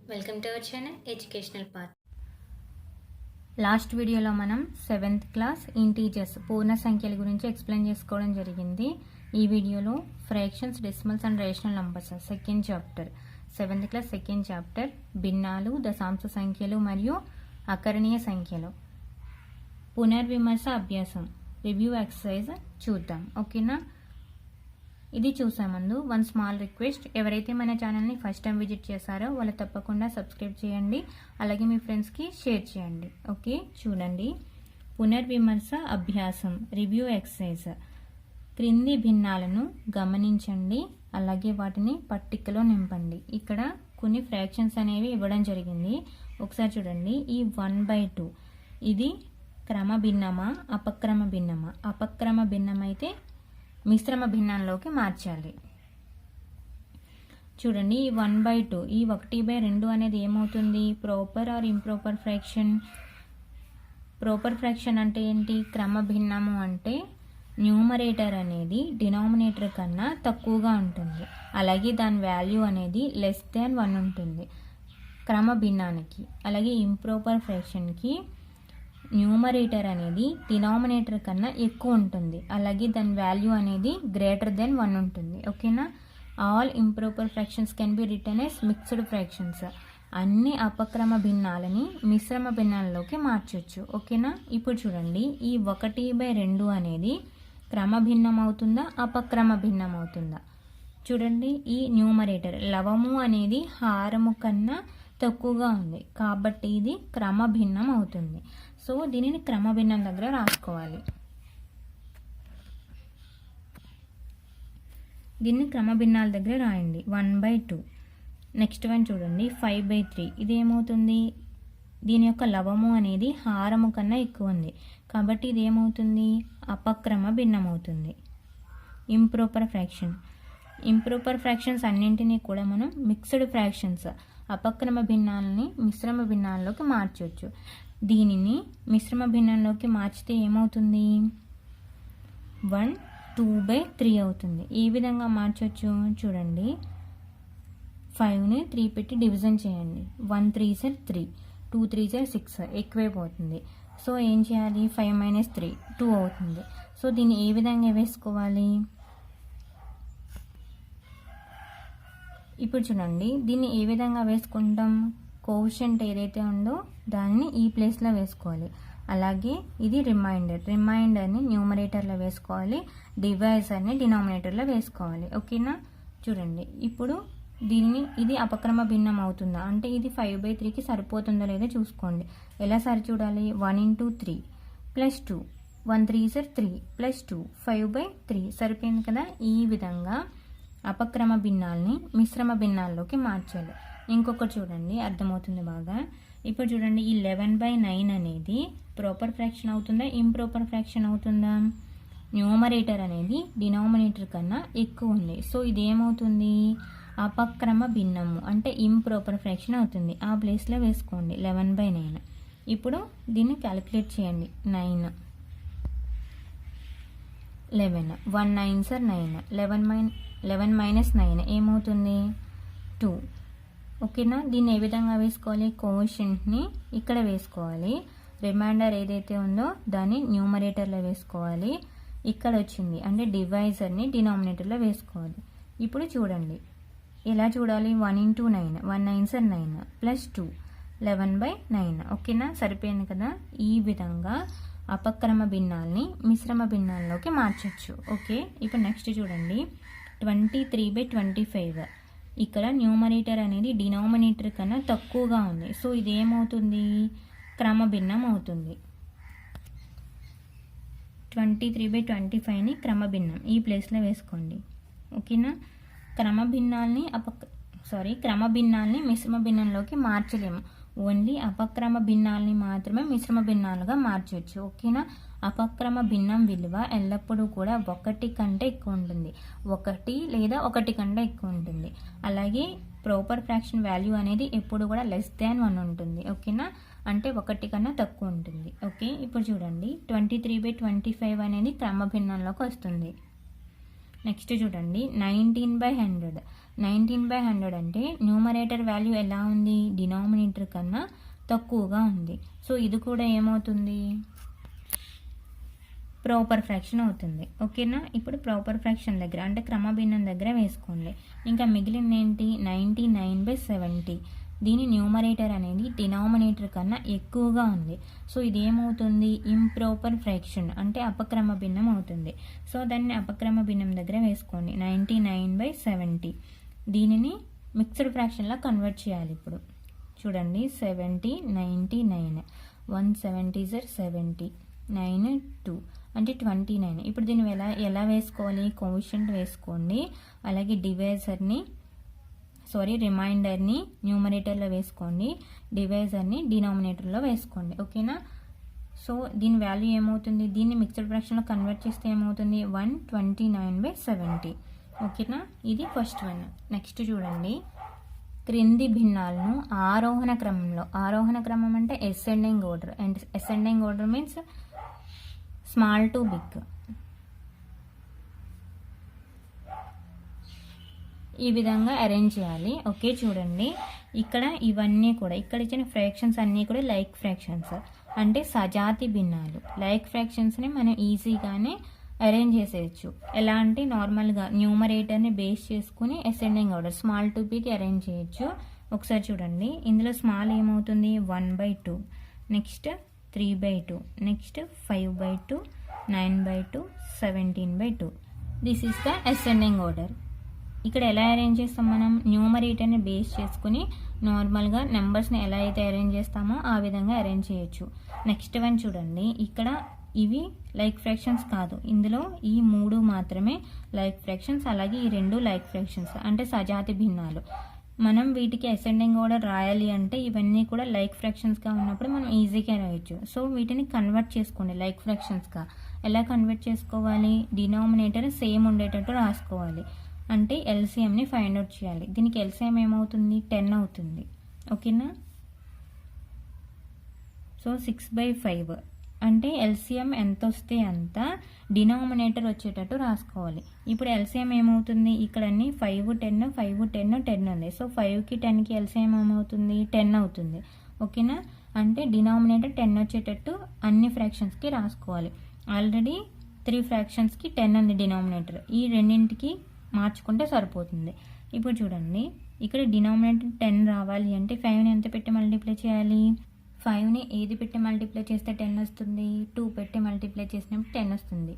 Welcome to our channel educational part. Last వీడియోలో మనం 7th class integers పూర్ణ సంఖ్యల గురించి ఎక్స్ప్లెయిన్ చేసుకోవడం జరిగింది. ఈ వీడియోలో fractions, decimals and rational numbers second chapter 7th class second chapter భిన్నాలు, దశాంశ సంఖ్యలు మరియు అకరణీయ సంఖ్యలు పునర్విమర్శ అభ్యాసం రివ్యూ ఎక్సర్సైజ్ చూద్దాం. ఓకేనా? ఇది చూసే ముందు వన్ స్మాల్ రిక్వెస్ట్, ఎవరైతే మన ఛానల్ని ఫస్ట్ టైం విజిట్ చేశారో వాళ్ళు తప్పకుండా సబ్స్క్రైబ్ చేయండి, అలాగే మీ ఫ్రెండ్స్కి షేర్ చేయండి. ఓకే, చూడండి. పునర్విమర్శ అభ్యాసం రివ్యూ ఎక్సర్సైజ్. క్రింది భిన్నాలను గమనించండి, అలాగే వాటిని పట్టికలో నింపండి. ఇక్కడ కొన్ని ఫ్రాక్షన్స్ అనేవి ఇవ్వడం జరిగింది. ఒకసారి చూడండి. ఈ 1/2 ఇది క్రమ భిన్నమా, అపక్రమ భిన్నమా? అపక్రమ భిన్నమైతే మిశ్రమ భిన్నంలోకి మార్చాలి. చూడండి, ఈ 1/2 ఈ 1/2 అనేది ఏమవుతుంది? Proper or improper fraction? Proper fraction అంటే ఏంటి? క్రమ భిన్నము అంటే న్యూమరేటర్ అనేది డినామినేటర్ కన్నా తక్కువగా ఉంటుంది, అలాగే దాని వాల్యూ అనేది లెస్ దాన్ 1 ఉంటుంది క్రమ భిన్నానికి. అలాగే ఇంప్రాపర్ ఫ్రాక్షన్కి న్యూమరేటర్ అనేది డినామినేటర్ కన్నా ఎక్కువ ఉంటుంది, అలాగే దాని వాల్యూ అనేది గ్రేటర్ దెన్ 1 ఉంటుంది. ఓకేనా? All improper fractions can be written as mixed fractions. అన్ని అపక్రమ భిన్నాలని మిశ్రమ భిన్నాలలోకి మార్చొచ్చు. ఓకేనా? ఇప్పుడు చూడండి, ఈ 1/2 అనేది క్రమ భిన్నం అవుతుందా, అపక్రమ భిన్నం అవుతుందా? చూడండి, ఈ న్యూమరేటర్ లవము అనేది హారము కన్నా తక్కువగా ఉంది కాబట్టి ఇది క్రమ భిన్నం అవుతుంది. సో దీనిని క్రమ భిన్నం దగ్గర రాసుకోవాలి. దీన్ని క్రమ భిన్నాల దగ్గర రాయండి. 1/2. నెక్స్ట్ వన్ చూడండి, 5/3. ఇది ఏమవుతుంది? దీని యొక్క లవము అనేది హారము కన్నా ఎక్కువ ఉంది కాబట్టి ఇది ఏమవుతుంది? అపక్రమ భిన్నం అవుతుంది. Improper fraction. ఇంప్రాపర్ ఫ్రాక్షన్స్ అన్నింటినీ కూడా మనం మిక్స్డ్ ఫ్రాక్షన్స్, అపక్రమ భిన్నాలని మిశ్రమ భిన్నాల్లోకి మార్చవచ్చు. దీనిని మిశ్రమ భిన్నంలోకి మార్చితే ఏమవుతుంది? 1 2/3 అవుతుంది. ఈ విధంగా మార్చవచ్చు. చూడండి, 5ని 3 పెట్టి డివిజన్ చేయండి. 1 3s 3, 2 3s 6 ఎక్కువైపోతుంది. సో ఏం చేయాలి? 5 - 3 2 అవుతుంది. సో దీన్ని ఏ విధంగా వేసుకోవాలి? ఇప్పుడు చూడండి, దీన్ని ఏ విధంగా వేసుకుంటాం? కోషెంట్ ఏదైతే ఉందో దానిని ఈ ప్లేస్లో వేసుకోవాలి. అలాగే ఇది రిమైండర్ని న్యూమరేటర్లో వేసుకోవాలి, డివైజర్ని డినామినేటర్లో వేసుకోవాలి. ఓకేనా? చూడండి, ఇప్పుడు ఇది అపక్రమ భిన్నం అవుతుందా అంటే ఇది 5/3కి సరిపోతుందో లేదో చూసుకోండి. ఎలా సరి చూడాలి? 1 × 3 + 2, 1 3s 3 + 2 5/3 సరిపోయింది కదా. ఈ విధంగా అపక్రమ భిన్నాల్ని మిశ్రమ భిన్నాల్లోకి మార్చాలి. ఇంకొకటి చూడండి, అర్థమవుతుంది బాగా. ఇప్పుడు చూడండి, ఈ 11/9 అనేది ప్రాపర్ ఫ్రాక్షన్ అవుతుందా, ఇంప్రాపర్ ఫ్రాక్షన్ అవుతుందా? న్యూమరేటర్ అనేది డినామినేటర్ కన్నా ఎక్కువ ఉంది, సో ఇది ఏమవుతుంది? అపక్రమ భిన్నము అంటే ఇంప్రాపర్ ఫ్రాక్షన్ అవుతుంది. ఆ ప్లేస్లో వేసుకోండి 11/9. ఇప్పుడు దీన్ని క్యాలిక్యులేట్ చేయండి. 9 11 1 9s 9, 11 - 9 ఏమవుతుంది? 2. ఓకేనా? దీన్ని ఏ విధంగా వేసుకోవాలి? కోషెంట్ని ఇక్కడ వేసుకోవాలి, రిమైండర్ ఏదైతే ఉందో దాన్ని న్యూమరేటర్లో వేసుకోవాలి. ఇక్కడ వచ్చింది అంటే డివైజర్ని డినామినేటర్లో వేసుకోవాలి. ఇప్పుడు చూడండి, ఎలా చూడాలి? 1 × 9 1 9s 9 + 2 11/9. ఓకేనా? సరిపోయింది కదా. ఈ విధంగా అపక్రమ భిన్నాల్ని మిశ్రమ భిన్నాల్లోకి మార్చచ్చు. ఓకే, ఇప్పుడు నెక్స్ట్ చూడండి, 23/25. ఇక్కడ న్యూమరేటర్ అనేది డినామినేటర్ కన్నా తక్కువగా ఉంది, సో ఇది ఏమవుతుంది? క్రమ భిన్నం అవుతుంది. 23/25ని క్రమ భిన్నం ఈ ప్లేస్లో వేసుకోండి. ఓకేనా? క్రమ భిన్నాల్ని మిశ్రమ భిన్నంలోకి మార్చలేము, ఓన్లీ అపక్రమ భిన్నాల్ని మాత్రమే మిశ్రమ భిన్నాలుగా మార్చవచ్చు. ఓకేనా? అపక్రమ భిన్నం విలువ ఎల్లప్పుడూ కూడా 1 కంటే ఎక్కువ ఉంటుంది, 1 లేదా 1 కంటే ఎక్కువ ఉంటుంది. అలాగే ప్రాపర్ ఫ్రాక్షన్ వాల్యూ అనేది ఎప్పుడు కూడా లెస్ దాన్ 1 ఉంటుంది. ఓకేనా? అంటే 1 కన్నా తక్కువ ఉంటుంది. ఓకే, ఇప్పుడు చూడండి, 23/25 అనేది క్రమ భిన్నంలోకి వస్తుంది. నెక్స్ట్ చూడండి, 19/100. 19/100 అంటే న్యూమరేటర్ వాల్యూ ఎలా ఉంది, డినామినేటర్ కన్నా తక్కువగా ఉంది. సో ఇది కూడా ఏమవుతుంది, ప్రాపర్ ఫ్రాక్షన్ అవుతుంది. ఓకేనా, ఇప్పుడు ప్రాపర్ ఫ్రాక్షన్ దగ్గర అంటే క్రమభిన్నం దగ్గర వేసుకోండి. ఇంకా మిగిలింది ఏంటి, 99/70. దీని న్యూమరేటర్ అనేది డినామినేటర్ కన్నా ఎక్కువగా ఉంది. సో ఇది ఏమవుతుంది, ఇంప్రాపర్ ఫ్రాక్షన్ అంటే అపక్రమ భిన్నం అవుతుంది. సో దాన్ని అపక్రమ భిన్నం దగ్గర వేసుకోండి. 99/70 దీనిని మిక్స్డ్ ఫ్రాక్షన్లా కన్వర్ట్ చేయాలి. ఇప్పుడు చూడండి, 70 99 170 70 9 2 అంటే 29. ఇప్పుడు దీన్ని ఎలా వేసుకోవాలి, కోఎఫిషియంట్ వేసుకోండి. అలాగే రిమైండర్ని న్యూమరేటర్లో వేసుకోండి, డివైజర్ని డినామినేటర్లో వేసుకోండి. ఓకేనా, సో దీని వాల్యూ ఏమవుతుంది, దీన్ని మిక్స్డ్ ఫ్రాక్షన్లో కన్వర్ట్ చేస్తే ఏమవుతుంది, 129/70. ఓకేనా, ఇది ఫస్ట్ వన్. నెక్స్ట్ చూడండి, క్రింది భిన్నాలను ఆరోహణ క్రమం అంటే ascending order, and ascending order means small to big. ఈ విధంగా అరేంజ్ చేయాలి. ఓకే, చూడండి ఇక్కడ ఇవన్నీ కూడా ఇక్కడ ఇచ్చిన ఫ్రాక్షన్స్ అన్నీ కూడా లైక్ ఫ్రాక్షన్స్ అంటే సజాతి భిన్నాలు. లైక్ ఫ్రాక్షన్స్ని మనం ఈజీగానే అరేంజ్ చేసేయచ్చు. ఎలా అంటే నార్మల్గా న్యూమరేటర్ని బేస్ చేసుకుని ascending order small to big arrange చేయొచ్చు. ఒకసారి చూడండి, ఇందులో స్మాల్ ఏమవుతుంది, 1/2, next 3/2, next 5/2, 9/2, 17/2. This is the ascending order. ఇక్కడ ఎలా అరేంజ్ చేస్తాం, మనం న్యూమరేటర్ని బేస్ చేసుకుని నార్మల్గా నెంబర్స్ని ఎలా అయితే అరేంజ్ చేస్తామో ఆ విధంగా అరేంజ్ చేయొచ్చు. నెక్స్ట్ వన్ చూడండి, ఇక్కడ ఇవి లైక్ ఫ్రాక్షన్స్ కాదు, ఇందులో ఈ 3 మాత్రమే లైక్ ఫ్రాక్షన్స్, అలాగే ఈ 2 లైక్ ఫ్రాక్షన్స్ అంటే సజాతి భిన్నాలు. మనం వీటికి అసెండింగ్ ఆర్డర్ రాయాలి అంటే ఇవన్నీ కూడా లైక్ ఫ్రాక్షన్స్గా ఉన్నప్పుడు మనం ఈజీగా రాయొచ్చు. సో వీటిని కన్వర్ట్ చేసుకోండి లైక్ ఫ్రాక్షన్స్గా. ఎలా కన్వర్ట్ చేసుకోవాలి, డినామినేటర్ సేమ్ ఉండేటట్టు రాసుకోవాలి. అంటే ఎల్సిఎంని ఫైండ్ అవుట్ చేయాలి. దీనికి ఎల్సిఎం ఏమవుతుంది, 10 అవుతుంది. ఓకేనా, సో 6/5 అంటే ఎల్సిఎం ఎంత వస్తే అంత డినామినేటర్ వచ్చేటట్టు రాసుకోవాలి. ఇప్పుడు ఎల్సిఎం ఏమవుతుంది, ఇక్కడ అన్ని 5 10 5 10 10 ఉంది. సో 5కి 10కి ఎల్సిఎం ఏమవుతుంది, 10 అవుతుంది. ఓకేనా, అంటే డినామినేటర్ 10 వచ్చేటట్టు అన్ని ఫ్రాక్షన్స్కి రాసుకోవాలి. ఆల్రెడీ 3 ఫ్రాక్షన్స్కి 10 ఉంది డినామినేటర్, ఈ రెండింటికి మార్చుకుంటే సరిపోతుంది. ఇప్పుడు చూడండి, ఇక్కడ డినామినేటర్ 10 రావాలి అంటే 5ని ఎంత పెట్టి మల్టిప్లై చేయాలి, 5ని ఏది పెట్టి మల్టిప్లై చేస్తే 10 వస్తుంది, 2 పెట్టి మల్టిప్లై చేసినప్పుడు 10 వస్తుంది.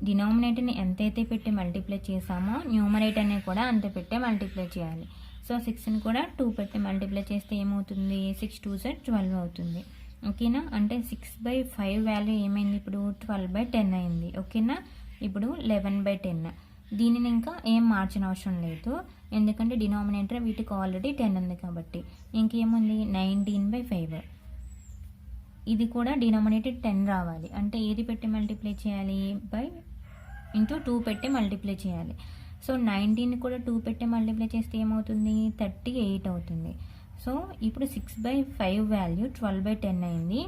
డినామినేటర్ని ఎంతైతే పెట్టి మల్టిప్లై చేసామో న్యూమరేటర్ని కూడా అంతే పెట్టి మల్టిప్లై చేయాలి. సో 6ని కూడా 2 పెట్టి మల్టిప్లై చేస్తే ఏమవుతుంది, 6 2s 12 అవుతుంది. ఓకేనా, అంటే 6/5 వాల్యూ ఏమైంది, ఇప్పుడు 12/10 అయింది. ఓకేనా, ఇప్పుడు 11/10. దీనిని ఇంకా ఏం మార్చిన అవసరం లేదు, ఎందుకంటే డినామినేటర్ వీటికి ఆల్రెడీ 10 ఉంది కాబట్టి. ఇంకేముంది, 19/5. ఇది కూడా డినామినేటర్ 10 రావాలి అంటే ఏది పెట్టి మల్టిప్లై చేయాలి, ఇంటూ 2 పెట్టి మల్టిప్లై చేయాలి. సో 19 కూడా 2 పెట్టి మల్టిప్లై చేస్తే ఏమవుతుంది, 38 అవుతుంది. సో ఇప్పుడు 6/5 వాల్యూ 12/10 అయింది,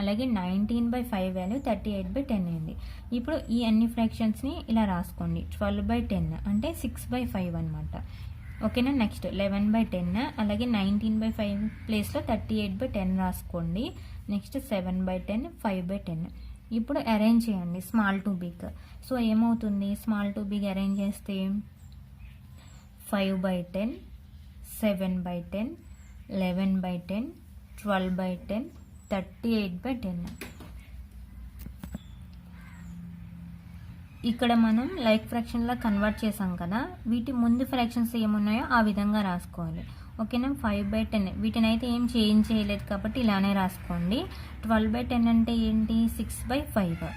అలాగే 19/5 వాల్యూ 38/10 అయింది. ఇప్పుడు ఈ అన్ని ఫ్రాక్షన్స్ని ఇలా రాసుకోండి, 12/10 అంటే 6/5 అనమాట. ఓకేనా, నెక్స్ట్ 11/10 అలాగే 19/5 ప్లేస్లో 38/10 రాసుకోండి. నెక్స్ట్ 7/10 5/10. ఇప్పుడు అరేంజ్ చేయండి స్మాల్ టు బిగ్. సో ఏమవుతుంది, స్మాల్ టు బిగ్ అరేంజ్ చేస్తే 5/10 7/10 11/10 12/10 38/10. ఇక్కడ మనం లైక్ ఫ్రాక్షన్లా కన్వర్ట్ చేసాం కదా, వీటి ముందు ఫ్రాక్షన్స్ ఏమున్నాయో ఆ విధంగా రాసుకోవాలి. ఓకేనా, 5/10 వీటిని అయితే ఏం చేంజ్ చేయలేదు కాబట్టి ఇలానే రాసుకోండి. 12/10 అంటే ఏంటి, 6/5.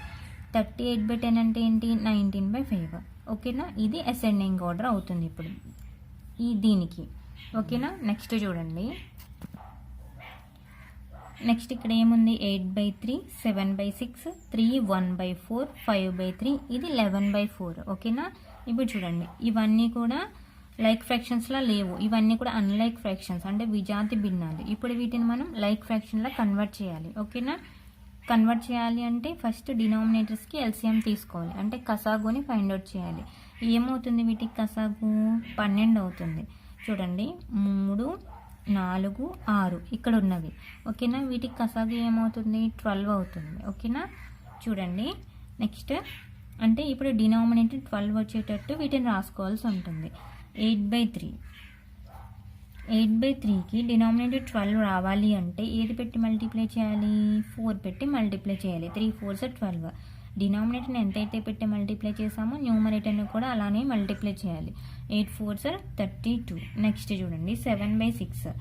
38/10 అంటే ఏంటి, 19/5. ఓకేనా, ఇది అసెండింగ్ ఆర్డర్ అవుతుంది ఇప్పుడు దీనికి. ఓకేనా, నెక్స్ట్ చూడండి, నెక్స్ట్ ఇక్కడ ఏముంది, 8/3 7/6 3 1/4 5/3 ఇది 11/4. ఓకేనా, ఇప్పుడు చూడండి ఇవన్నీ కూడా లైక్ ఫ్రాక్షన్స్లా లేవు, ఇవన్నీ కూడా అన్లైక్ ఫ్రాక్షన్స్ అంటే విజాతి భిన్నాలు. ఇప్పుడు వీటిని మనం లైక్ ఫ్రాక్షన్లా కన్వర్ట్ చేయాలి. ఓకేనా, కన్వర్ట్ చేయాలి అంటే ఫస్ట్ డినామినేటర్స్కి ఎల్సిఎం తీసుకోవాలి, అంటే కసాగుని ఫైండ్ అవుట్ చేయాలి. ఏమవుతుంది వీటికి కసాగు 12 అవుతుంది. చూడండి 3, 4, 6 ఇక్కడ ఉన్నవి. ఓకేనా, వీటికి కసాగు ఏమవుతుంది 12 అవుతుంది. ఓకేనా, చూడండి నెక్స్ట్ అంటే ఇప్పుడు డినామినేటర్ 12 వచ్చేటట్టు వీటిని రాసుకోవాల్సి ఉంటుంది. 8/3 8/3కి డినామినేటర్ 12 రావాలి అంటే ఏది పెట్టి మల్టిప్లై చేయాలి? 4 పెట్టి మల్టిప్లై చేయాలి. 3 4s 12. డినామినేటర్ని ఎంతైతే పెట్టి మల్టిప్లై చేసామో న్యూమరేటర్ని కూడా అలానే మల్టిప్లై చేయాలి. 8 4s 32. నెక్స్ట్ చూడండి 7/6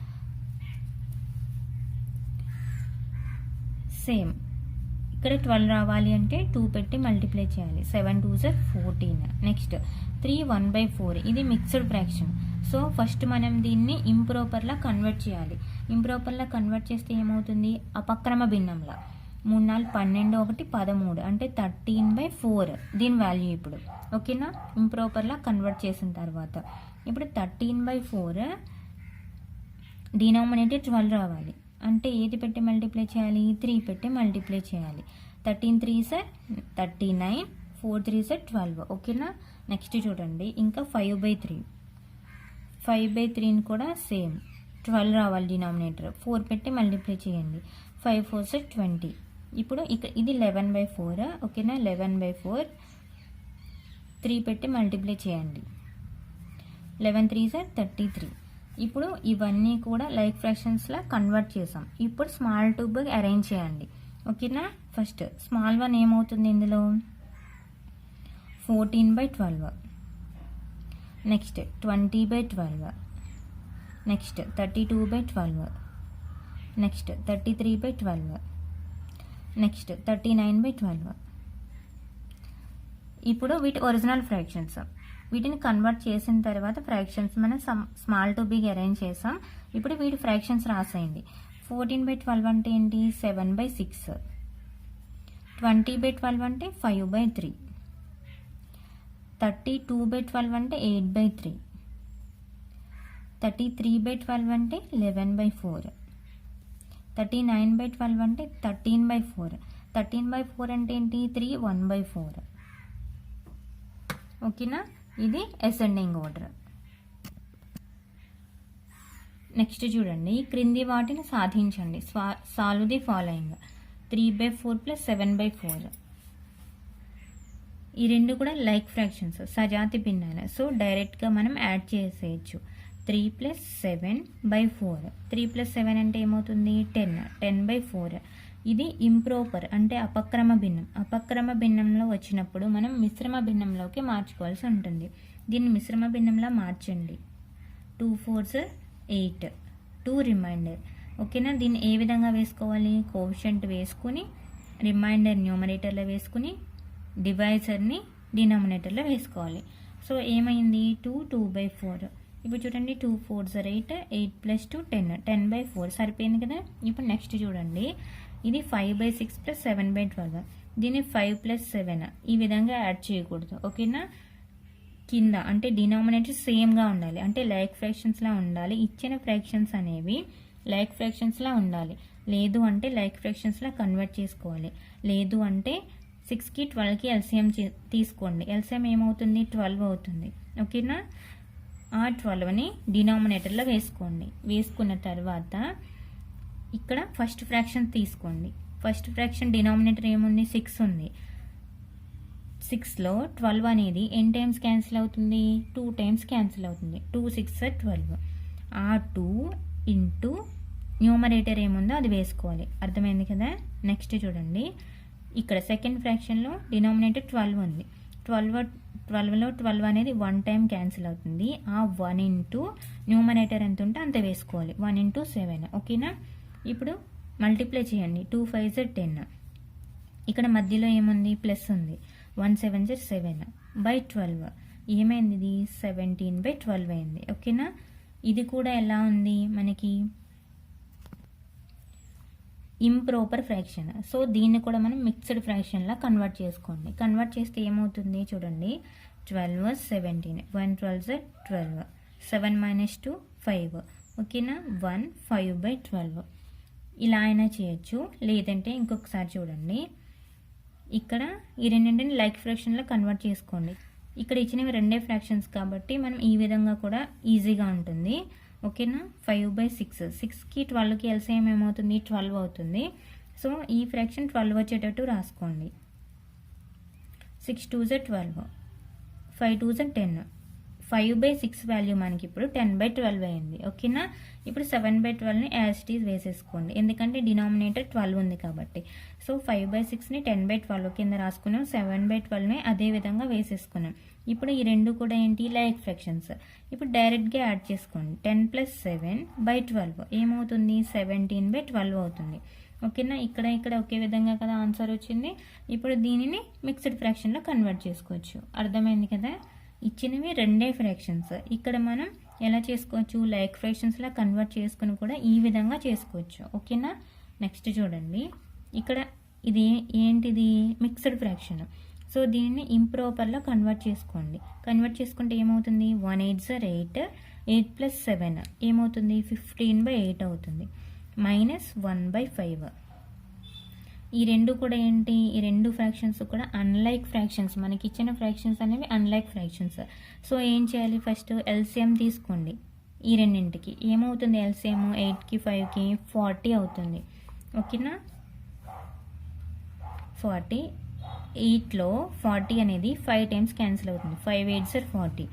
సేమ్. ఇక్కడ 12 రావాలి అంటే 2 పెట్టి మల్టిప్లై చేయాలి. 7 2s 14. నెక్స్ట్ 3 1/4. ఇది మిక్స్డ్ ఫ్రాక్షన్. సో ఫస్ట్ మనం దీన్ని ఇంప్రాపర్లా కన్వర్ట్ చేయాలి. ఇంప్రాపర్లా కన్వర్ట్ చేస్తే ఏమవుతుంది? అపక్రమ భిన్నంలా 3 4 12 1 13 అంటే 13/4 దీని వాల్యూ ఇప్పుడు. ఓకేనా, ఇంప్రాపర్లా కన్వర్ట్ చేసిన తర్వాత ఇప్పుడు 13/4 డినామినేటర్ 12 రావాలి అంటే ఏది పెట్టి మల్టిప్లై చేయాలి? 3 పెట్టి మల్టిప్లై చేయాలి. 13 3s 39, 4 3s 12. ఓకేనా, నెక్స్ట్ చూడండి ఇంకా 5/3. 5/3ని కూడా సేమ్ 12 రావాలి డినామినేటర్. 4 పెట్టి మల్టిప్లై చేయండి. 5 4s 20. ఇప్పుడు ఇది 11/4. ఓకేనా, 11/4 3 పెట్టి మల్టిప్లై చేయండి. 11 3s 33. ఇప్పుడు ఇవన్నీ కూడా లైక్ ఫ్రాక్షన్స్లా కన్వర్ట్ చేసాం. ఇప్పుడు స్మాల్ టు బిగ్ అరేంజ్ చేయండి. ఓకేనా, ఫస్ట్ స్మాల్ వన్ ఏమవుతుంది ఇందులో? 14/12. నెక్స్ట్ 20/12. నెక్స్ట్ 32/12. నెక్స్ట్ 33/12. నెక్స్ట్ 39/12. ఇప్పుడు వీటి ఒరిజినల్ ఫ్రాక్షన్స్. వీటిని కన్వర్ట్ చేసిన తర్వాత ఫ్రాక్షన్స్ మనం స్మాల్ టు బిగ్ అరేంజ్ చేసాం. ఇప్పుడు వీటి ఫ్రాక్షన్స్ రాసేయండి. 14/12 అంటే ఏంటి? 7/6. 20/12 అంటే 5/3. 32/12 అంటే 8/3. 33/12 అంటే 11/4. 39/12 అంటే 13/4. 13/4 అంటే ఏంటి? 3 1/4. ఓకేనా, ఇది అసెండింగ్ ఆర్డర్. నెక్స్ట్ చూడండి, క్రింది వాటిని సాధించండి. Solve the following. 3/4 + 7/4. ఈ రెండు కూడా లైక్ ఫ్రాక్షన్స్, సజాతి భిన్నాలు. సో డైరెక్ట్గా మనం యాడ్ చేసేయచ్చు. 3 + 7/4. 3 + 7 అంటే ఏమవుతుంది? 10. 10/4. ఇది ఇంప్రాపర్ అంటే అపక్రమ భిన్నం. అపక్రమ భిన్నంలో వచ్చినప్పుడు మనం మిశ్రమ భిన్నంలోకి మార్చుకోవాల్సి ఉంటుంది. దీన్ని మిశ్రమ భిన్నంలో మార్చండి. 2 4s 8. 2 రిమైండర్. ఓకేనా, దీన్ని ఏ విధంగా వేసుకోవాలి? కోఎఫిషియంట్ వేసుకుని రిమైండర్ న్యూమరేటర్లో వేసుకుని డివైజర్ని డినామినేటర్లో వేసుకోవాలి. సో ఏమైంది? 2 2/4. ఇప్పుడు చూడండి 2 4s 8. 8 + 2 10. 10/4 సరిపోయింది కదా. ఇప్పుడు నెక్స్ట్ చూడండి, ఇది 5/6 + 7/12. దీన్ని 5 + 7 ఈ విధంగా యాడ్ చేయకూడదు. ఓకేనా, కింద అంటే డినామినేటర్ సేమ్గా ఉండాలి, అంటే లైక్ ఫ్రాక్షన్స్లా ఉండాలి. ఇచ్చిన ఫ్రాక్షన్స్ అనేవి లైక్ ఫ్రాక్షన్స్లా ఉండాలి. లేదు అంటే లైక్ ఫ్రాక్షన్స్లా కన్వర్ట్ చేసుకోవాలి. లేదు అంటే 6కి 12కి ఎల్సిఎం తీసుకోండి. ఎల్సిఎం ఏమవుతుంది? 12 అవుతుంది. ఓకేనా, ఆ 12ని డినామినేటర్లో వేసుకోండి. వేసుకున్న తర్వాత ఇక్కడ ఫస్ట్ ఫ్రాక్షన్ తీసుకోండి. ఫస్ట్ ఫ్రాక్షన్ డినామినేటర్ ఏముంది? 6 ఉంది. 6లో 12 అనేది ఎన్ టైమ్స్ క్యాన్సిల్ అవుతుంది? 2 టైమ్స్ క్యాన్సిల్ అవుతుంది. 2 6 12. ఆ 2 ఇంటూ న్యూమరేటర్ ఏముందో అది వేసుకోవాలి. అర్థమైంది కదా. నెక్స్ట్ చూడండి, ఇక్కడ సెకండ్ ఫ్రాక్షన్లో డినామినేటర్ 12 ఉంది. 12లో 12 అనేది 1 టైం క్యాన్సిల్ అవుతుంది. ఆ 1 ఇంటూ న్యూమరేటర్ ఎంత ఉంటే అంత వేసుకోవాలి. 1 × 7. ఓకేనా, ఇప్పుడు మల్టిప్లై చేయండి. 2 5s 10. ఇక్కడ మధ్యలో ఏముంది? ప్లస్ ఉంది. 1 7s 7/12. ఏమైంది? ఇది 17/12 అయింది. ఓకేనా, ఇది కూడా ఎలా ఉంది మనకి? Improper fraction. సో దీన్ని కూడా మనం మిక్స్డ్ ఫ్రాక్షన్లా కన్వర్ట్ చేసుకోండి. కన్వర్ట్ చేస్తే ఏమవుతుంది? చూడండి, 12 17. 1 12s 12. 7 - 2 5. ఓకేనా, 1 5/12. ఇలా అయినా చేయొచ్చు. లేదంటే ఇంకొకసారి చూడండి, ఇక్కడ ఈ రెండింటిని లైక్ ఫ్రాక్షన్లో కన్వర్ట్ చేసుకోండి. ఇక్కడ ఇచ్చినవి రెండే ఫ్రాక్షన్స్ కాబట్టి మనం ఈ విధంగా కూడా ఈజీగా ఉంటుంది. ఓకేనా, 5/6 6కి 12కి ఎల్సిఎం ఏమవుతుంది 12 అవుతుంది. సో ఈ ఫ్రాక్షన్ 12 వచ్చేటట్టు రాసుకోండి. 6 2s 12, 5 2s 10. 5/6 వాల్యూ మనకి ఇప్పుడు 10/12 అయింది. ఓకేనా, ఇప్పుడు 7/12ని యాజ్ ఇట్ ఈజ్ వేసేసుకోండి, ఎందుకంటే డినామినేటర్ 12 ఉంది కాబట్టి. సో 5/6ని 10/12 కింద రాసుకున్నాం, 7/12ని అదే విధంగా వేసేసుకున్నాం. ఇప్పుడు ఈ రెండు కూడా ఏంటి, లైక్ ఫ్రాక్షన్స్. ఇప్పుడు డైరెక్ట్గా యాడ్ చేసుకోండి. 10 + 7/12 ఏమవుతుంది, 17/12 అవుతుంది. ఓకేనా, ఇక్కడ ఒకే విధంగా కదా ఆన్సర్ వచ్చింది. ఇప్పుడు దీనిని మిక్స్డ్ ఫ్రాక్షన్లో కన్వర్ట్ చేసుకోవచ్చు. అర్థమైంది కదా, ఇచ్చినవి రెండే ఫ్రాక్షన్స్. ఇక్కడ మనం ఎలా చేసుకోవచ్చు, లైక్ ఫ్రాక్షన్స్లా కన్వర్ట్ చేసుకుని కూడా ఈ విధంగా చేసుకోవచ్చు. ఓకేనా, నెక్స్ట్ చూడండి, ఇక్కడ ఇది ఏంటిది, మిక్స్డ్ ఫ్రాక్షన్. సో దీన్ని ఇంప్రాపర్లో కన్వర్ట్ చేసుకోండి. కన్వర్ట్ చేసుకుంటే ఏమవుతుంది, 1 8s 8, 8 + 7 ఏమవుతుంది 15/8 అవుతుంది, -1/5. ఈ రెండు కూడా ఏంటి, ఈ రెండు ఫ్రాక్షన్స్ కూడా అన్లైక్ ఫ్రాక్షన్స్. మనకి ఇచ్చిన ఫ్రాక్షన్స్ అనేవి అన్లైక్ ఫ్రాక్షన్స్. సో ఏం చేయాలి, ఫస్ట్ ఎల్సిఎం తీసుకోండి. ఈ రెండింటికి ఏమవుతుంది, ఎల్సిఎం 8కి 5కి 40 అవుతుంది. ఓకేనా, 40, 8లో 40 అనేది 5 టైమ్స్ క్యాన్సిల్ అవుతుంది. 5 8s 40.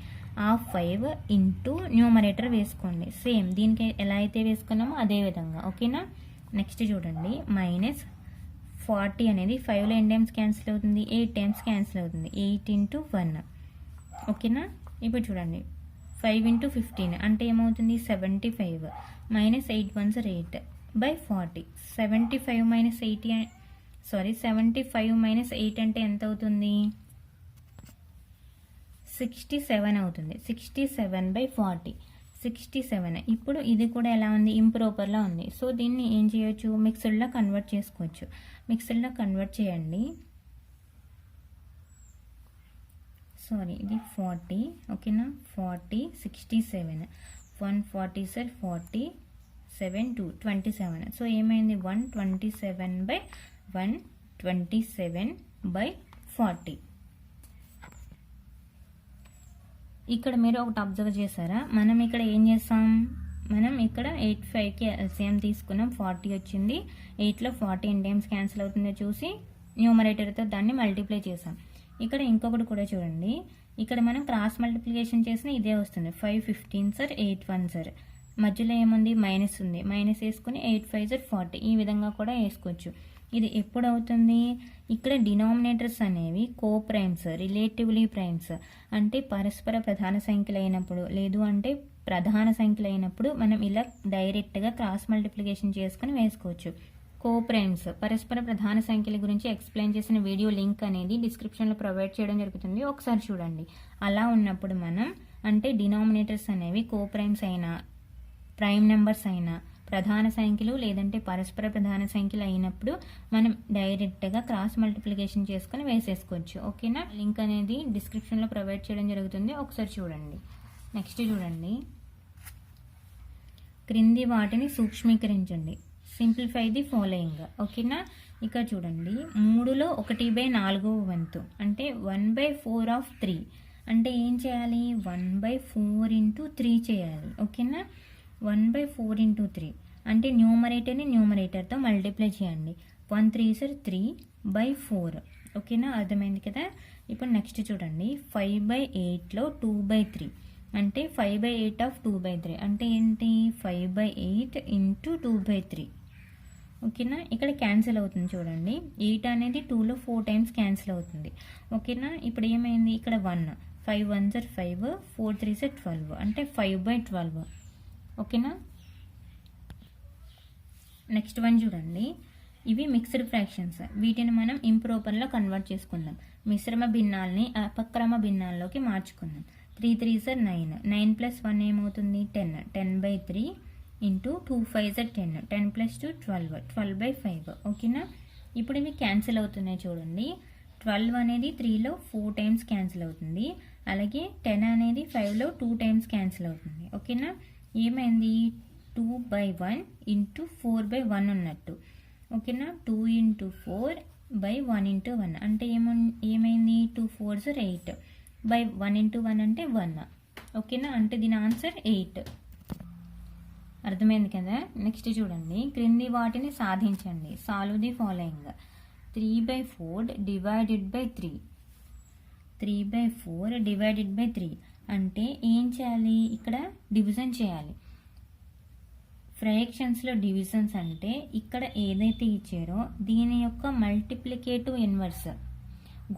ఆ 5 ఇంటూ న్యూమరేటర్ వేసుకోండి, సేమ్ దీనికి ఎలా అయితే వేసుకున్నామో అదే విధంగా. ఓకేనా, నెక్స్ట్ చూడండి, -40 అనేది 5లో ఎన్ని టైమ్స్ క్యాన్సిల్ అవుతుంది, 8 టైమ్స్ క్యాన్సిల్ అవుతుంది, 8 × 1. ఓకేనా, ఇప్పుడు చూడండి 5 × 15 అంటే ఏమవుతుంది 75, -8 1s 8/40. 75 - 8 అంటే ఎంత అవుతుంది, 67 అవుతుంది. 67/40, 67. ఇప్పుడు ఇది కూడా ఎలా ఉంది, ఇంప్రాపర్లా ఉంది. సో దీన్ని ఏం చేయొచ్చు, మిక్స్డ్లో కన్వర్ట్ చేసుకోవచ్చు. మిక్స్డ్లో కన్వర్ట్ చేయండి. ఇది 40. ఓకేనా, 40 67, 140 సార్ 40, 7 2 27. సో ఏమైంది, 127/40. ఇక్కడ మీరు ఒకటి అబ్జర్వ్ చేశారా, మనం ఇక్కడ ఏం చేస్తాం, మనం ఇక్కడ 8 5కి ఎల్సిఎం తీసుకున్నాం, 40 వచ్చింది. 8లో 40 ఎన్ని టైమ్స్ క్యాన్సిల్ అవుతుందో చూసి న్యూమరేటర్తో దాన్ని మల్టిప్లై చేసాం. ఇక్కడ ఇంకొకటి కూడా చూడండి, ఇక్కడ మనం క్రాస్ మల్టిప్లికేషన్ చేసిన ఇదే వస్తుంది. 5 15s 8 1s. మధ్యలో ఏముంది, మైనస్ ఉంది, మైనస్ వేసుకుని 8 5s 40 ఈ విధంగా కూడా వేసుకోవచ్చు. ఇది ఎప్పుడు అవుతుంది, ఇక్కడ డినామినేటర్స్ అనేవి కో ప్రైమ్స్, రిలేటివ్లీ ప్రైమ్స్ అంటే పరస్పర ప్రధాన సంఖ్యలు అయినప్పుడు, లేదు అంటే ప్రధాన సంఖ్యలు అయినప్పుడు మనం ఇలా డైరెక్ట్గా క్రాస్ మల్టిప్లికేషన్ చేసుకుని వేసుకోవచ్చు. కో ప్రైమ్స్, పరస్పర ప్రధాన సంఖ్యల గురించి ఎక్స్ప్లెయిన్ చేసిన వీడియో లింక్ అనేది డిస్క్రిప్షన్లో ప్రొవైడ్ చేయడం జరుగుతుంది, ఒకసారి చూడండి. అలా ఉన్నప్పుడు మనం అంటే డినామినేటర్స్ అనేవి కో ప్రైమ్స్ అయినా, ప్రైమ్ నెంబర్స్ అయినా, ప్రధాన సంఖ్యలు లేదంటే పరస్పర ప్రధాన సంఖ్యలు అయినప్పుడు మనం డైరెక్ట్గా క్రాస్ మల్టిప్లికేషన్ చేసుకుని వేసేసుకోవచ్చు. ఓకేనా, లింక్ అనేది డిస్క్రిప్షన్లో ప్రొవైడ్ చేయడం జరుగుతుంది, ఒకసారి చూడండి. నెక్స్ట్ చూడండి, క్రింది వాటిని సూక్ష్మీకరించండి, సింప్లిఫై ది ఫాలోయింగ్. ఓకేనా, ఇక్కడ చూడండి, 3లో 1/4 వంతు అంటే 1/4 ఆఫ్ 3 అంటే ఏం చేయాలి, 1/4 × 3 చేయాలి. ఓకేనా, 1/4 × 3 అంటే న్యూమరేటర్ని న్యూమరేటర్తో మల్టిప్లై చేయండి. 1 3s 3/4. ఓకేనా, అర్థమైంది కదా. ఇప్పుడు నెక్స్ట్ చూడండి, 5/8లో 2/3 అంటే 5/8 ఆఫ్ 2/3 అంటే ఏంటి, 5/8 × 2/3. ఓకేనా, ఇక్కడ క్యాన్సిల్ అవుతుంది చూడండి, 8 అనేది 2లో 4 టైమ్స్ క్యాన్సిల్ అవుతుంది. ఓకేనా, ఇప్పుడు ఏమైంది, ఇక్కడ 1, 5 1s 5, 4 3s 12 అంటే 5/12. ఓకేనా, నెక్స్ట్ వన్ చూడండి, ఇవి మిక్స్డ్ ఫ్రాక్షన్స్, వీటిని మనం ఇంప్రాపర్లో కన్వర్ట్ చేసుకుందాం. మిశ్రమ భిన్నాల్ని అపక్రమ భిన్నాల్లోకి మార్చుకుందాం. 3 3s 9, 9 + 1 ఏమవుతుంది 10, 10/3 × 2 5s 10, 10 + 2 12, 12/5. ఓకేనా, ఇప్పుడు ఇవి క్యాన్సిల్ అవుతున్నాయి చూడండి. 12 అనేది 3లో 4 టైమ్స్ క్యాన్సిల్ అవుతుంది, అలాగే 10 అనేది 5లో 2 టైమ్స్ క్యాన్సిల్ అవుతుంది. ఓకేనా, ఏమైంది 2/1 × 4/1 ఉన్నట్టు. ఓకేనా, 2 × 4/1 × 1 అంటే ఏమైంది 2 4s 8, బై 1 ఇంటూ 1 అంటే 1. ఓకేనా, అంటే దీని ఆన్సర్ 8. అర్థమైంది కదా. నెక్స్ట్ చూడండి, క్రింది వాటిని సాధించండి. Solve the following. 3/4 divided by 3. 3/4 divided by 3 అంటే ఏం చేయాలి, ఇక్కడ డివిజన్ చేయాలి. ఫ్రాక్షన్స్లో డివిజన్స్ అంటే ఇక్కడ ఏదైతే ఇచ్చారో దీని యొక్క మల్టిప్లికేటివ్ ఇన్వర్స్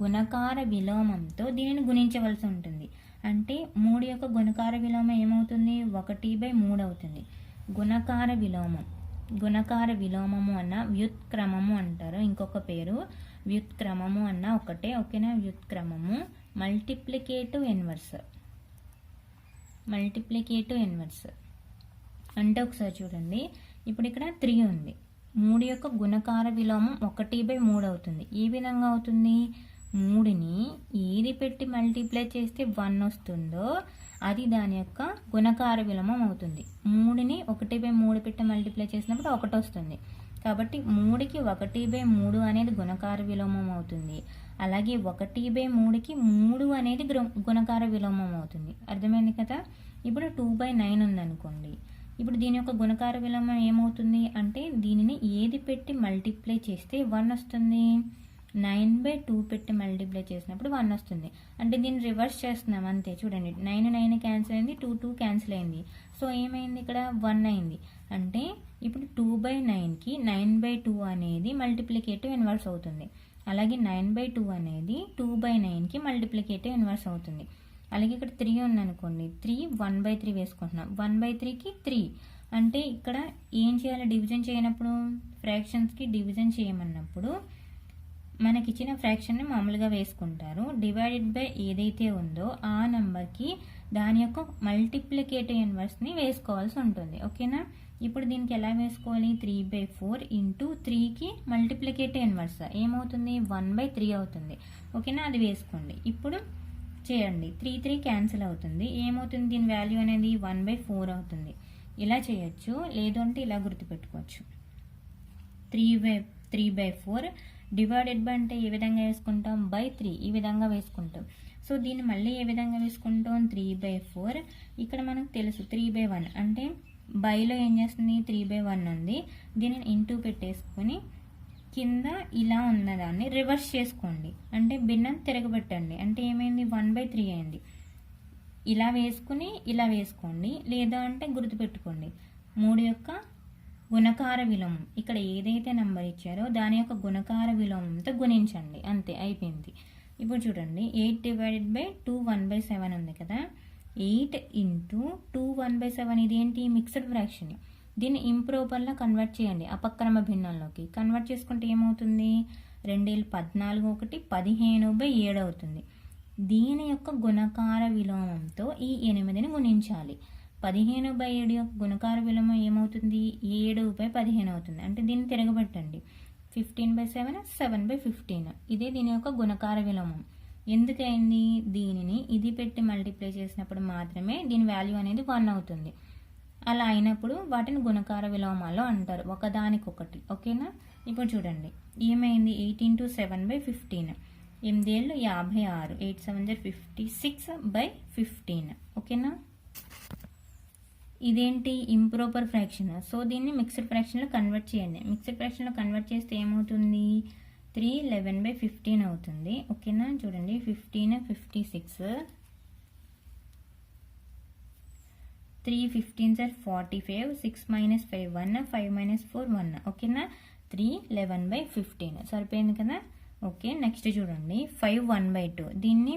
గుణకార విలోమంతో దీనిని గుణించవలసి ఉంటుంది. అంటే 3 యొక్క గుణకార విలోమం ఏమవుతుంది, 1/3 అవుతుంది. గుణకార విలోమము అన్న వ్యుత్క్రమము అంటారు, ఇంకొక పేరు వ్యుత్క్రమము అన్న ఒకటే. ఓకేనా, వ్యుత్క్రమము మల్టిప్లికేటివ్ ఇన్వర్స్ అంటే ఒకసారి చూడండి, ఇప్పుడు ఇక్కడ 3 ఉంది. 3 యొక్క గుణకార విలోమం 1/3 అవుతుంది. ఏ విధంగా అవుతుంది, 3ని ఏది పెట్టి మల్టిప్లై చేస్తే 1 వస్తుందో అది దాని యొక్క గుణకార విలోమం అవుతుంది. 3ని 1/3 పెట్టి మల్టిప్లై చేసినప్పుడు 1 వస్తుంది. కాబట్టి 3కి 1/3 అనేది గుణకార విలోమం అవుతుంది. అలాగే 1/3కి 3 అనేది గుణకార విలోమం అవుతుంది. అర్థమైంది కదా. ఇప్పుడు 2/9 ఉందనుకోండి, ఇప్పుడు దీని యొక్క గుణకార విలోమం ఏమవుతుంది అంటే దీనిని ఏది పెట్టి మల్టిప్లై చేస్తే 1 వస్తుంది, 9/2 పెట్టి మల్టిప్లై చేసినప్పుడు 1 వస్తుంది. అంటే దీన్ని రివర్స్ చేస్తున్నాం అంతే. చూడండి, 9 క్యాన్సిల్ అయింది, 2 క్యాన్సిల్ అయింది. సో ఏమైంది, ఇక్కడ 1 అయింది. అంటే ఇప్పుడు 2/9కి 9/2 అనేది మల్టిప్లికేటివ్ ఇన్వర్స్ అవుతుంది. అలాగే 9/2 అనేది 2/9కి మల్టిప్లికేటివ్ ఇన్వర్స్ అవుతుంది. అలాగే ఇక్కడ 3 ఉందనుకోండి, 3 1/3 వేసుకుంటున్నాం. 1/3కి 3 అంటే ఇక్కడ ఏం చేయాలి, డివిజన్ చేయనప్పుడు ఫ్రాక్షన్స్కి డివిజన్ చేయమన్నప్పుడు మనకి ఇచ్చిన ఫ్రాక్షన్ని మామూలుగా వేసుకుంటారు. డివైడెడ్ బై ఏదైతే ఉందో ఆ నెంబర్కి దాని యొక్క మల్టిప్లికేటివ్ ఇన్వర్స్ని వేసుకోవాల్సి ఉంటుంది. ఓకేనా, ఇప్పుడు దీనికి ఎలా వేసుకోవాలి, 3/4 ఇంటూ 3కి మల్టిప్లికేటివ్ ఇన్వర్స్ ఏమవుతుంది, 1/3 అవుతుంది. ఓకేనా, అది వేసుకోండి. ఇప్పుడు చేయండి, 3 క్యాన్సిల్ అవుతుంది. ఏమవుతుంది, దీని వాల్యూ అనేది 1/4 అవుతుంది. ఇలా చేయొచ్చు, లేదు అంటే ఇలా గుర్తుపెట్టుకోవచ్చు. 3/4 డివైడెడ్ బై అంటే ఏ విధంగా వేసుకుంటాం, బై 3 ఈ విధంగా వేసుకుంటాం. సో దీన్ని మళ్ళీ ఏ విధంగా వేసుకుంటాం, 3/4 ఇక్కడ మనకు తెలుసు 3/1 అంటే బైలో ఏం చేస్తుంది, 3/1 ఉంది. దీనిని ఇంటూ పెట్టేసుకొని కింద ఇలా ఉన్నదాన్ని రివర్స్ చేసుకోండి, అంటే భిన్నం తిరగబెట్టండి. అంటే ఏమైంది, 1/3 అయింది. ఇలా వేసుకుని ఇలా వేసుకోండి, లేదా అంటే గుర్తుపెట్టుకోండి 3 యొక్క గుణకార విలోమం ఇక్కడ ఏదైతే నెంబర్ ఇచ్చారో దాని యొక్క గుణకార విలోమంతో గుణించండి, అంతే, అయిపోయింది. ఇప్పుడు చూడండి, 8 డివైడెడ్ బై 2 1/7 ఉంది కదా. 8 ఇంటూ 2 1/7 ఇదేంటి, మిక్స్డ్ ఫ్రాక్షన్. దీన్ని ఇంప్రోపర్లో కన్వర్ట్ చేయండి, అపక్రమ భిన్నంలోకి. కన్వర్ట్ చేసుకుంటే ఏమవుతుంది, 2 14 1 15/7 అవుతుంది. దీని యొక్క గుణకార విలోమంతో ఈ 8ని గుణించాలి. 15/7 యొక్క గుణకార విలోమం ఏమవుతుంది, 7/15 అవుతుంది. అంటే దీన్ని తిరగబెట్టండి, 15/7 7/15. ఇదే దీని యొక్క గుణకార విలోమం. ఎందుకైంది, దీనిని ఇది పెట్టి మల్టిప్లై చేసినప్పుడు మాత్రమే దీని వాల్యూ అనేది 1 అవుతుంది. అలా అయినప్పుడు వాటిని గుణకార విలోమాలు అంటారు, ఒకదానికొకటి. ఓకేనా, ఇప్పుడు చూడండి ఏమైంది, 8 ఇంటూ 7/15 8 56 8 7 56/15. ఓకేనా, ఇదేంటి, ఇంప్రాపర్ ఫ్రాక్షన్. సో దీన్ని మిక్స్డ్ ఫ్రాక్షన్లో కన్వర్ట్ చేయండి. మిక్స్డ్ ఫ్రాక్షన్లో కన్వర్ట్ చేస్తే ఏమవుతుంది, 3 11/15 అవుతుంది. ఓకేనా, చూడండి 15 56 3 15s are 45 6 minus 5 1 5 minus 4 1. ఓకేనా, 3 11/15 సరిపోయింది కదా. ఓకే, నెక్స్ట్ చూడండి 5 1/2 దీన్ని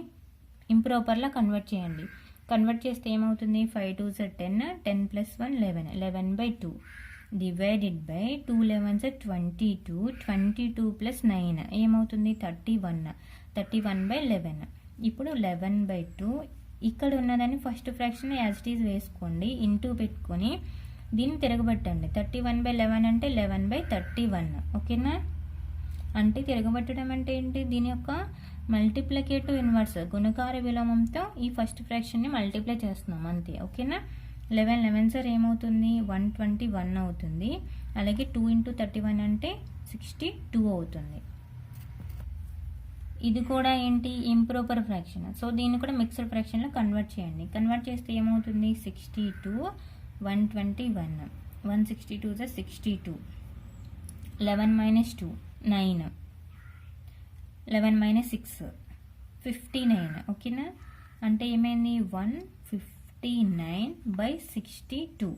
ఇంప్రాపర్లో కన్వర్ట్ చేయండి. కన్వర్ట్ చేస్తే ఏమవుతుంది, 5 2s are 10 10 plus 1 11 11/2 divided by 2 11s are 22 22 plus 9 ఏమవుతుంది, 31 31/11. ఇప్పుడు 11/2 ఇక్కడ ఉన్నదాన్ని first fraction as it is వేసుకోండి, ఇంటూ పెట్టుకొని దీన్ని తిరగబెట్టండి. 31/11 అంటే 11/31. ఓకేనా, అంటే తిరగబెట్టడం అంటే ఏంటి, దీని యొక్క మల్టిప్లికేటివ్ ఇన్వర్స్ గుణకార విలోమంతో ఈ ఫస్ట్ ఫ్రాక్షన్ని మల్టిప్లై చేస్తున్నాం అంతే. ఓకేనా, 11 11 సార్ ఏమవుతుంది, 121 అవుతుంది. అలాగే 2 ఇంటూ 31 అంటే 62 అవుతుంది. ఇది కూడా ఏంటి ఇంప్రాపర్ ఫ్రాక్షన్. సో దీన్ని కూడా మిక్స్డ్ ఫ్రాక్షన్లో కన్వర్ట్ చేయండి. కన్వర్ట్ చేస్తే ఏమవుతుంది 62 121 162 is 62 11 minus 2 9 11 minus 6 59. ఓకేనా, అంటే ఏమైంది 159/62.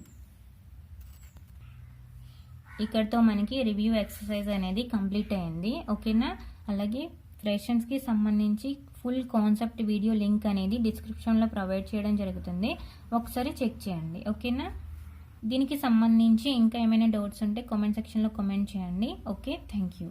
ఇక్కడతో మనకి రివ్యూ ఎక్సర్సైజ్ అనేది కంప్లీట్ అయింది. ఓకేనా, అలాగే ఫ్రాక్షన్స్కి సంబంధించి ఫుల్ కాన్సెప్ట్ వీడియో లింక్ అనేది డిస్క్రిప్షన్లో ప్రొవైడ్ చేయడం జరుగుతుంది. ఒకసారి చెక్ చేయండి. ఓకేనా, దీనికి సంబంధించి ఇంకా ఏమైనా డౌట్స్ ఉంటే కామెంట్ సెక్షన్లో కామెంట్ చేయండి. Okay, thank you.